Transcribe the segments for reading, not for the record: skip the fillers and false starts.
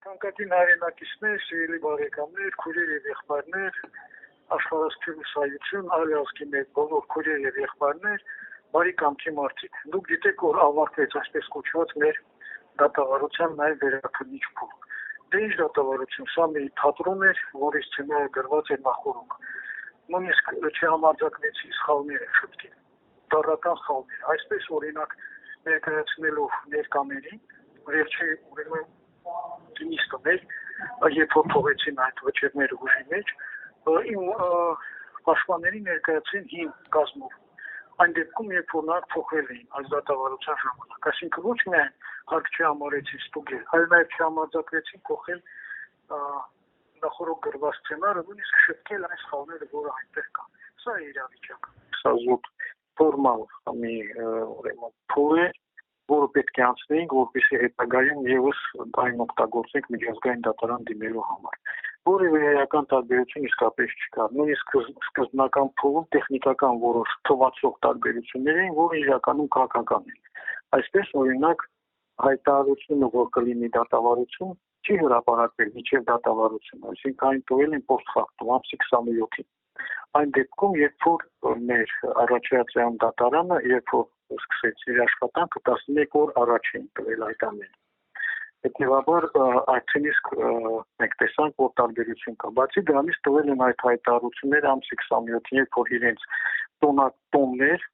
Թանկագին հայրենակիցներ, սիրելի բարեկամներ, քույրեր եւ եղբայրներ, աշխարհասփյուռ սայություն, այլ ազգի մեր բոլոր քույրեր եւ եղբայրներ, բարի կամքի մարդիկ։ Դուք գիտեք, որ ավարտվեց այսպես կոչված մեր դատավարության նաև վերաքննիչ փուլ։ Դե ինչ դատավարություն, սա մի թատրոն էր, որի սցենարը գրված էր նախորդ։ Նույնիսկ չհամարձակվեցի սխալները շտկել, դառական սխալներ։ Այսպես օրինակ ներկայացնելով ներկաներին, վերջի ուրեմն նիստներ, երբ որ թողեցին այդ վճիռները ուժի մեջ, իմ պաշտպանների ներկայացին հին կազմով։ Այն դեպքում, երբ որ նրանք փոխվել էին այս դատավարության ժամանակ, այսինքն ոչ միայն հարկ չհամարեցին ստուգել, այլ նաև չհամարձակվեցին փոխել նախորդ գրված սցենարը, նույնիսկ շտկել այս խաղները, որը այնտեղ կան։ Սա է իրավիճակը։ Սա զուտ ֆորմալ մի ուրեմն փուլ է, որը պետք է անցնենք, որպեսզի հետագայում ևս այն օգտագործենք միջազգային դատարան դիմելու համար։ Որևէ էական տարբերություն իսկապես չկա։ Նույնիսկ սկզբնական փուլում տեխնիկական որոշ թվացող տարբերություններ էին, որը իրականում քաղաքական են։ Այսպես օրինակ հայտարարությունը, որ կլինի դատավարություն, չի հրապարակվել մինչև դատավարությունը, այսինքն այն տվել են post factum, ամսի 27-ին։ Այն դեպքում, երբ որ մեր առաջացիան դատարանը, երբ որ սկսեց իր աշխատանքը 11 օր առաջ էին տվել այդ ամենը։ Հետևաբար արդեն իսկ մենք տեսանք, որ տարբերություն կա։ Բացի դրանից տվել են այդ հայտարարությունները ամսի 27-ին, երբ որ իրենց տոններ,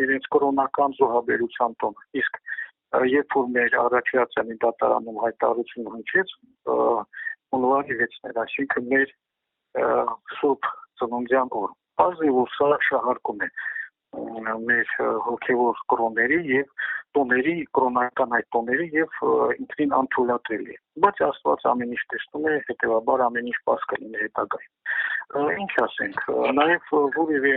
իրենց կրոնական զոհաբերության տոնը։ Իսկ երբ որ մեր առաջացանի դատարանում հայտարարությունը հնչեց, հունվարի 6-ն էր, այսինքն մեր սուրբ ծննդյան օր։ Բարձր որ սա շահարկում է մեր հոգևոր կրոնների եւ տոների, կրոնական այդ տոների եւ ինքնին անթույլատրելի է։ Բայց Աստված ամեն ինչ տեսնում է, հետեւաբար ամեն ինչ պարզ կլինի հետագայում։ Ինչ ասենք, նաեւ որևէ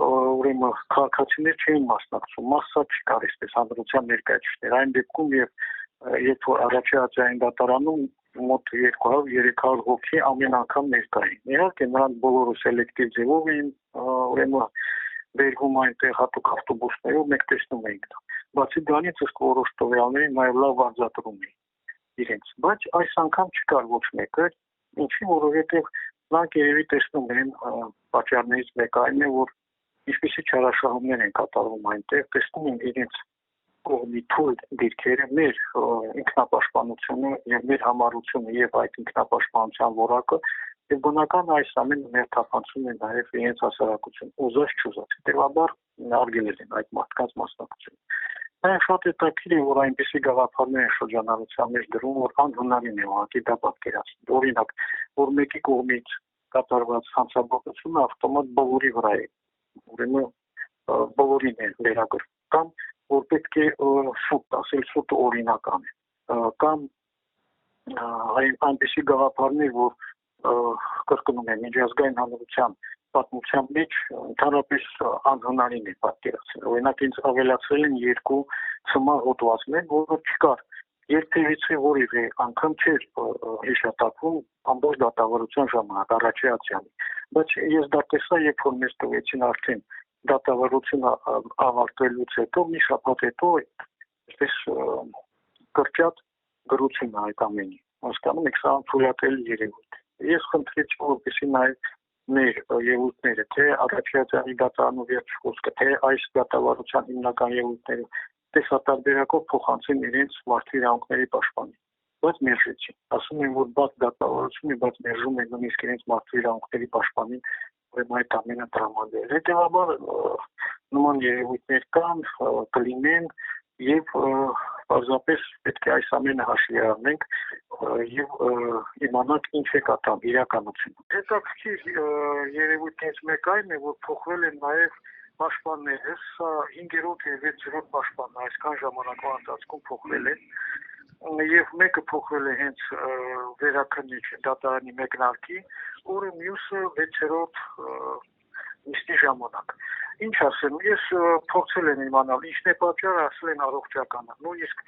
ուրեմն քաղաքացիներ չէին մասնակցում, մասսա չկար այսպես հանրության ներկայացուցիչներ։ Այն դեպքում երբ որ առաջացային դատարանում մոտ 200-300 հոգի ամեն անգամ ներկա էին։ Իհարկե նրանք բոլորը սելեկտիվ ձևով էին ուրեմն վերվում այնտեղ հատուկ ավտոբուսներով մենք տեսնում էինք դա։ Բացի դրանից ըստ որոշ տվյալների նաև լավ վարձատրում էին իրենց, բայց այս անգամ չկար ոչ մեկը, ինչի որովհետև նրանք երևի տեսնում են պատճառներից մեկը այն է, որ ինչպիսի չարաշահումներ են կատարվում այնտեղ, տեսնում են իրենց կողմի թույլ դիրքերը, մեր ինքնապաշտպանությունը եւ մեր համառությունը եւ այդ ինքնապաշտպանության որակը եւ բնական այս ամենը ներթափանցում է նաեւ իրենց հասարակություն ուզած չուզած հետեւաբար արգելել են այդ մարդկանց մասնակցությունը այն շատ հետաքրքիր է որ այնպիսի գաղափարներ են շրջանառության մեջ դրում որ անհնարին է ուղղակի դա պատկերացնել օրինակ որ մեկի կողմից կատարված հանցագործությունը ավտոմատ բոլորի վրա է ուրեմն բոլորին է վերագրվում կամ որ պետք է շուտ ասել շուտ օրինական է կամ այնպիսի գաղափարներ որ կրկնում եմ միջազգային հանրության պատմության մեջ ընդհանրապես անհնարին է պատկերացնել օրինակ ինձ ավելացրել են երկու ցմահ հոդվածներ որը չկար երբևիցե որևէ անգամ չէր հիշատակվում ամբողջ դատավարության ժամանակ առաջացյալի բայց ես դա տեսա երբ որ մեզ տվեցին արդեն դատավարությունը ավարտելուց հետո մի շաբաթ հետո այսպես կրճատ գրություն այդ ամենի հասկանում եք սա թույլատրելի երևույթ ես խնդրեցի որպեսզի նաև մեր ելույթները թե առաջացյալի դատարանու վերջ խոսքը թե այս դատավարության հիմնական ելույթները տեսատարբերակով փոխանցեն իրենց մարդու իրավունքների պաշտպանին բայց մերժեցին ասում են որ բաց դատավարություն է բայց մերժում են նույնիսկ իրենց մարդու իրավունքների պաշտպանին ուրեմն այդ ամենը տրամադրել հետեւաբար նման երևույթներ կան կլինեն եւ պարզապես պետք է այս ամենը հաշվի առնենք եւ իմանանք ինչ է կատարվում իրականությունը հետաքրքիր երևույթներից մեկը այն է որ փոխվել են նաեւ պաշտպանները սա 5-րդ եւ 6-րդ պաշտպանն այսքան ժամանակվա ընթացքում փոխվել են եւ մեկը փոխվել է հենց վերաքննիչ դատարանի մեկնարկի որը մյուսը 6-րդ նիստի ժամանակ ինչ ասեմ ես փորձել եմ իմանալ ինչն է պատճառը ասել են առողջականը նույնիսկ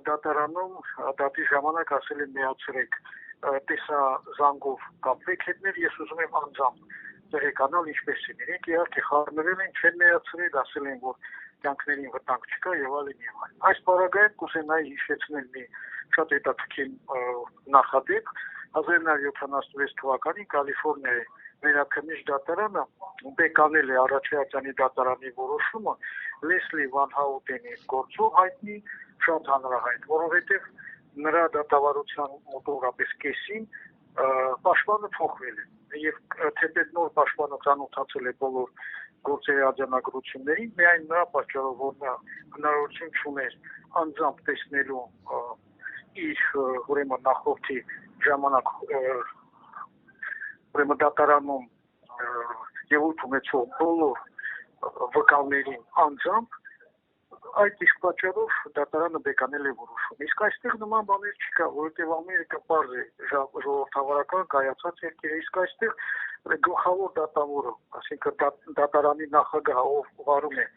դատարանում դատի ժամանակ ասել են միացրեք տեսազանգով կապվեք հետներ ես ուզում եմ անձամբ տեղեկանալ ինչպես են իրենք իհարկե խառնվել են չեն միացրել ասել են որ կյանքներին վտանգ չկա եւ այլն եւ այլն։ Այս բaragայում կուզենայի հիշեցնել մի շատ հետաքրքիր նախադեպ 1976 թվականին Կալիֆոռնիայի Վերաքննիչ դատարանը բեկանել է Արաչյանի դատարանի որոշումը Լեսլի Վան Հաուտենի գործով հայտնի շատ հանրահայտ, որովհետև նրա դատավարության մոտավորապես կեսին պաշտպանը փոխվել է եւ թեպետ նոր պաշտպանը ծանոթացել է բոլոր գործերի արձանագրություններին, միայն նրա պատճառով որ նա հնարավորություն չուներ անձամբ տեսնելու իր ուրեմն նախորդի ժամանակ ուրեմն դատարանում ելույթ ունեցող բոլոր վկաներին անձամբ այդ իսկ պատճառով դատարանը բեկանել է որոշում։ Իսկ այստեղ նման բաներ չկա, որովհետև Ամերիկա պարզ է ժողովրդավարական կայացած երկիր է, իսկ այստեղ գլխավոր դատավորը, այսինքն դատարանի նախագահը ով վարում է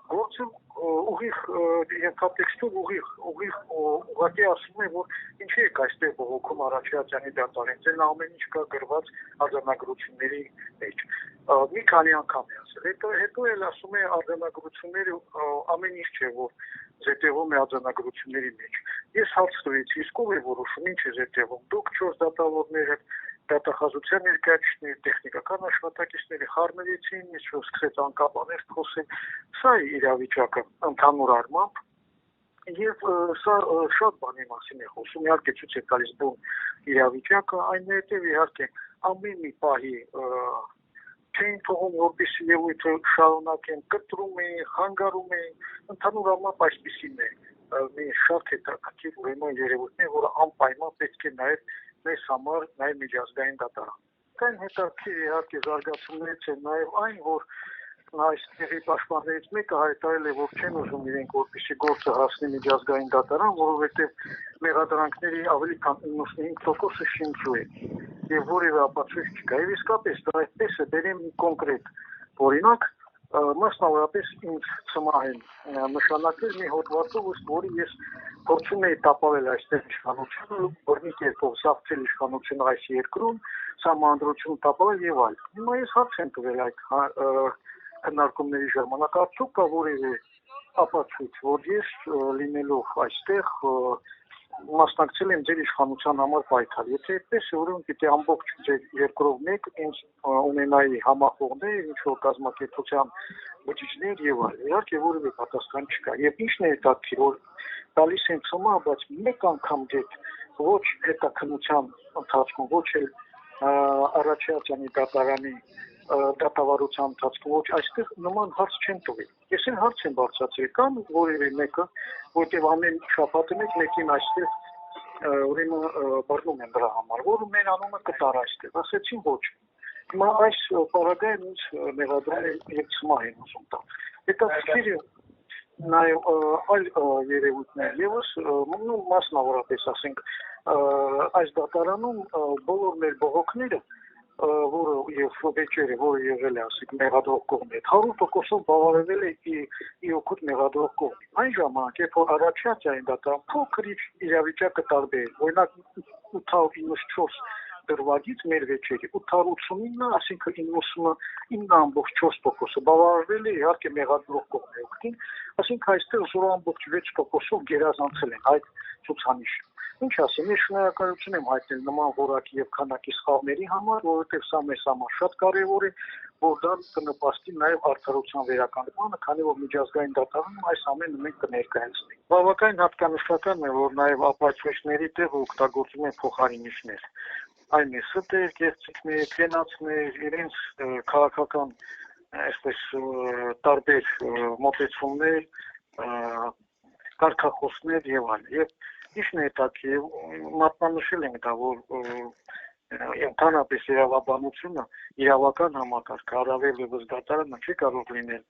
գործը ուղիղ ենթատեքստով ուղղակի ասում է, որ ինչի եք այստեղ բողոքում Արաչյանի դատարանից, այն ամեն ինչ կա գրված արձանագրությունների մեջ։ Մի քանի անգամ է ասել, հետո էլ ասում է արձանագրությունները ամեն ինչ չէ, որ զետեղում է արձանագրությունների մեջ։ Ես հարց տվեցի, իսկ ով է որոշում, ինչ է զետեղում։ Դուք 4 դատավորներ եք, դատախազության ներկայացուցիչների, տեխնիկական աշխատակիցների խառնվեցին, ինչ-որ սկսեց անկապաներ խոսել։ Սա է իրավիճակը ընդհանուր առմամբ եւ սա շատ բանի մասին է խոսում, իհարկե ցույց է տալիս բուն իրավիճակը, այնուհետեւ իհարկե ամեն մի պահի չէին թողում, որպեսզի ելույթը շարունակեն, կտրում էին, խանգարում էին, ընդհանուր առմամբ այսպիսին է մի շատ հետաքրքիր ուրեմն երևույթներ, որը անպայման պետք է նաեւ մեզ համար նաեւ միջազգային դատարան։ Կան հետաքրքիր իհարկե զարգացումներից է նաեւ այն, որ այս տեղի պաշտպաններից մեկը հայտարարել է, որ չեն ուզում իրենք որպեսզի գործը հասնի միջազգային դատարան, որովհետեւ մեղադրանքների ավելի քան 95%-ը շինչու է եւ որևէ ապացույց չկա։ Եվ իսկապես դա այդպես է, բերեմ մի կոնկրետ օրինակ, մասնավորապես ինձ ծմահեն նշանակել մի հոդվածով, ըստ որի ես փորձում էի տապալել այստեղ իշխանությունը, որի կերպով սաղցել իշխանությունը այս երկրում, սահմանադրություն տապալել եւ այլն։ Հիմա ես հարց եմ տվել այդ քննարկումների ժամանակ, արդյոք կա որևէ ապացույց, որ ես լինելով այստեղ մասնակցել եմ ձեր իշխանության համար պայքար։ Եթե այդպես է, ուրեմն պիտի ամբողջ ձեր երկրով մեկ ինձ ունենայի համախոհներ, ինչ-որ կազմակերպության բջիջներ եւ այլն։ Իհարկե որևէ պատասխան չկա։ Եվ ինչն է հետաքրքիր, որ տալիս են ծմա, բայց մեկ անգամ դեպ ոչ հետաքննության ընթացքում, ոչ էլ Արաչյանի դատարանի դատավարության ընթացքում, ոչ այստեղ նման հարց չեն տվել։ Ես էլ հարց եմ բարձրացրել, կամ որևէ մեկը, որտեղ ամեն շաբաթը մեկին այստեղ ուրեմն բռնում են դրա համար, որ մեր անունը կտար այստեղ, ասեցին ոչ։ Հիմա այս պարագայում ինձ մեղադրում է եւ ծմահ են ուզում տալ։ Հետաքրքիր է նաեւ այլ երևույթներ եւս մասնավորապես ասենք այս դատարանում բոլոր մեր բողոքները որը եւ վեճերը, որը եղել է, ասենք, մեղադրող կողմի, 100%-ով բավարարվել է ի օգուտ մեղադրող կողմի։ Այն ժամանակ, երբ որ Արաչյանի դատարան փոքրիկ իրավիճակը տարբեր է, օրինակ 894 դրվագից մեր վեճերի 889, այսինքն 99.4%-ը բավարարվել է իհարկե մեղադրող կողմի օգտին, այսինքն այստեղ 0.6%-ով գերազանցել են այդ ցուցանիշը։ Ինչ ասեմ, ես շնորհակալություն եմ հայտնել նման որակի եւ քանակի սխալների համար, որովհետեւ սա մեզ համար շատ կարեւոր է, որ դա կնպաստի նաեւ արդարության վերականգնմանը, քանի որ միջազգային դատարանում այս ամենը մենք կներկայացնենք։ Բավականին հատկանշական է, որ նաեւ ապացույցների տեղ օգտագործում են փոխարինիչներ։ Այն է ստեր, կեղծիքներ, քենացներ, իրենց քաղաքական այսպես տարբեր մոտեցումներ, կարգախոսներ եւ այլն։ Եվ Ինչն է հետաքրքիր, մատնանշել ենք դա, որ ընդհանրապես իրավաբանությունը, իրավական համակարգը, առավել ևս դատարանը չի կարող լինել,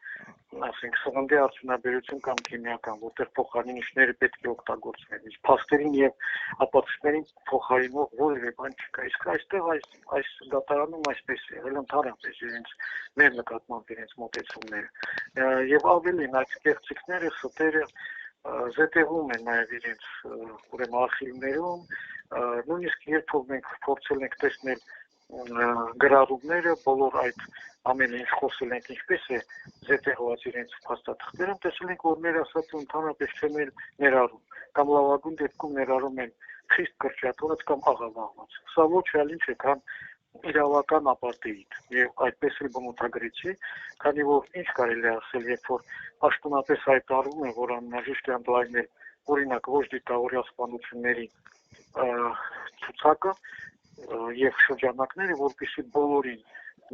ասենք, սննդի արդյունաբերություն կամ քիմիական, որտեղ փոխարինիչները պետք է օգտագործվեն, իսկ փաստերին եւ ապացույցներին փոխարինող որևէ բան չկա։ Իսկ այստեղ այս դատարանում այսպես է, ել ընդհանրապես իրենց մեր նկատմամբ իրենց մոտեցումները եւ ավելին այդ կեղծիքները, ստերը զետեղում են նաև իրենց ուրեմն արխիվներում, նույնիսկ երբ մենք փորձել ենք տեսնել գրառումները, բոլոր այդ ամենը ինչ խոսել ենք, ինչպես է զետեղված իրենց փաստաթղթերում, տեսել ենք, որ մեր ասած ընդհանրապես չեն ներառում, կամ լավագույն դեպքում ներառում են խիստ կրճատված կամ աղավաղված։ Սա ոչ այլ ինչ է, քան իրավական ապարտեիդ, եւ այդպես էլ բնութագրեցի, քանի որ ինչ կարելի է ասել, երբ որ պաշտոնապես հայտարարում է, որ անհրաժեշտ է ընդլայնել օրինակ ոչ դիտավորյալ սպանությունների ցուցակը եւ շրջանակները, որպեսզի բոլորին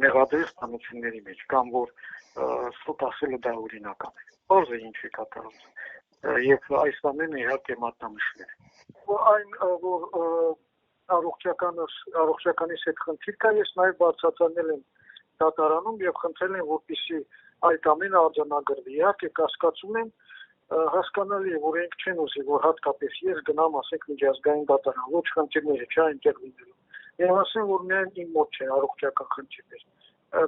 մեղադրել սպանությունների մեջ, կամ որ սուտ ասելը դա օրինական է։ Բարձ է ինչ է կատարում։ Եվ այս ամենը իհարկե մատնանշվել է։ Այն որ առողջականից հետ խնդիր կա, ես նաև բարձրացնել եմ դատարանում եւ խնդրել եմ, որպեսզի այդ ամենը արձանագրվի։ Իհարկե կասկածում եմ, հասկանալի է, որ ենք չեն ուզի, որ հատկապես ես գնամ, ասենք, միջազգային դատարան, ոչ խնդիրները չէ այնտեղ լինելու։ Եվ ասեմ, որ միայն իմ մոտ չէ առողջական խնդիրներ։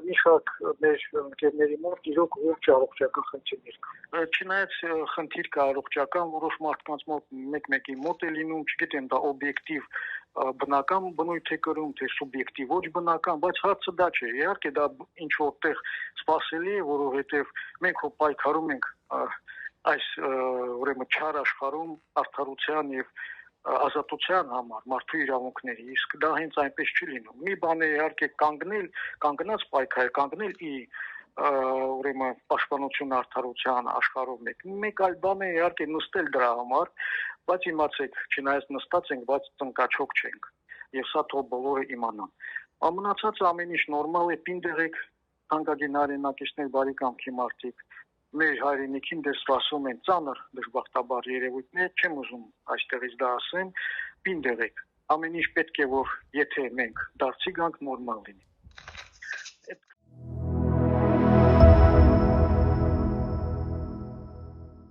Մի շարք մեր ընկերների մոտ իրոք ոչ առողջական խնդիրներ կա։ Չնայած խնդիր կա առողջական, որոշ մարդկանց մոտ մեկ-մեկի մոտ է լինում, չգիտեմ, դա օբյեկտիվ բնական բնույթ է կրում, թե սուբյեկտիվ ոչ բնական, բայց հարցը դա չէ։ Իհարկե դա ինչ որտեղ սպասելի է, որովհետև մենք հո պայքարում ենք այս ուրեմն չար աշխարհում արդարության եւ ազատության համար, մարդու իրավունքների, իսկ դա հենց այնպես չի լինում։ Մի բան է իհարկե կանգնած պայքար, կանգնել ուրեմն պաշտպանություն արդարության աշխարհով մեկ այլ բան է իհարկե նստել դրա համար, բայց իմացեք, չնայած նստած ենք, բայց ծնկաչոք չենք, եւ սա թող բոլորը իմանան։ Ամենացած ամեն ինչ նորմալ է, պինդեղեք, թանկագին հայրենակիցներ, բարի կամքի մարդիկ, մեր հայրենիքին դες սպասում են ծանր դժբախտաբար երևույթներ, չեմ ուզում այստեղից դա ասեմ, պինդեղեք, ամեն ինչ պետք է որ եթե մենք դարձի գանք նորմալ լինի։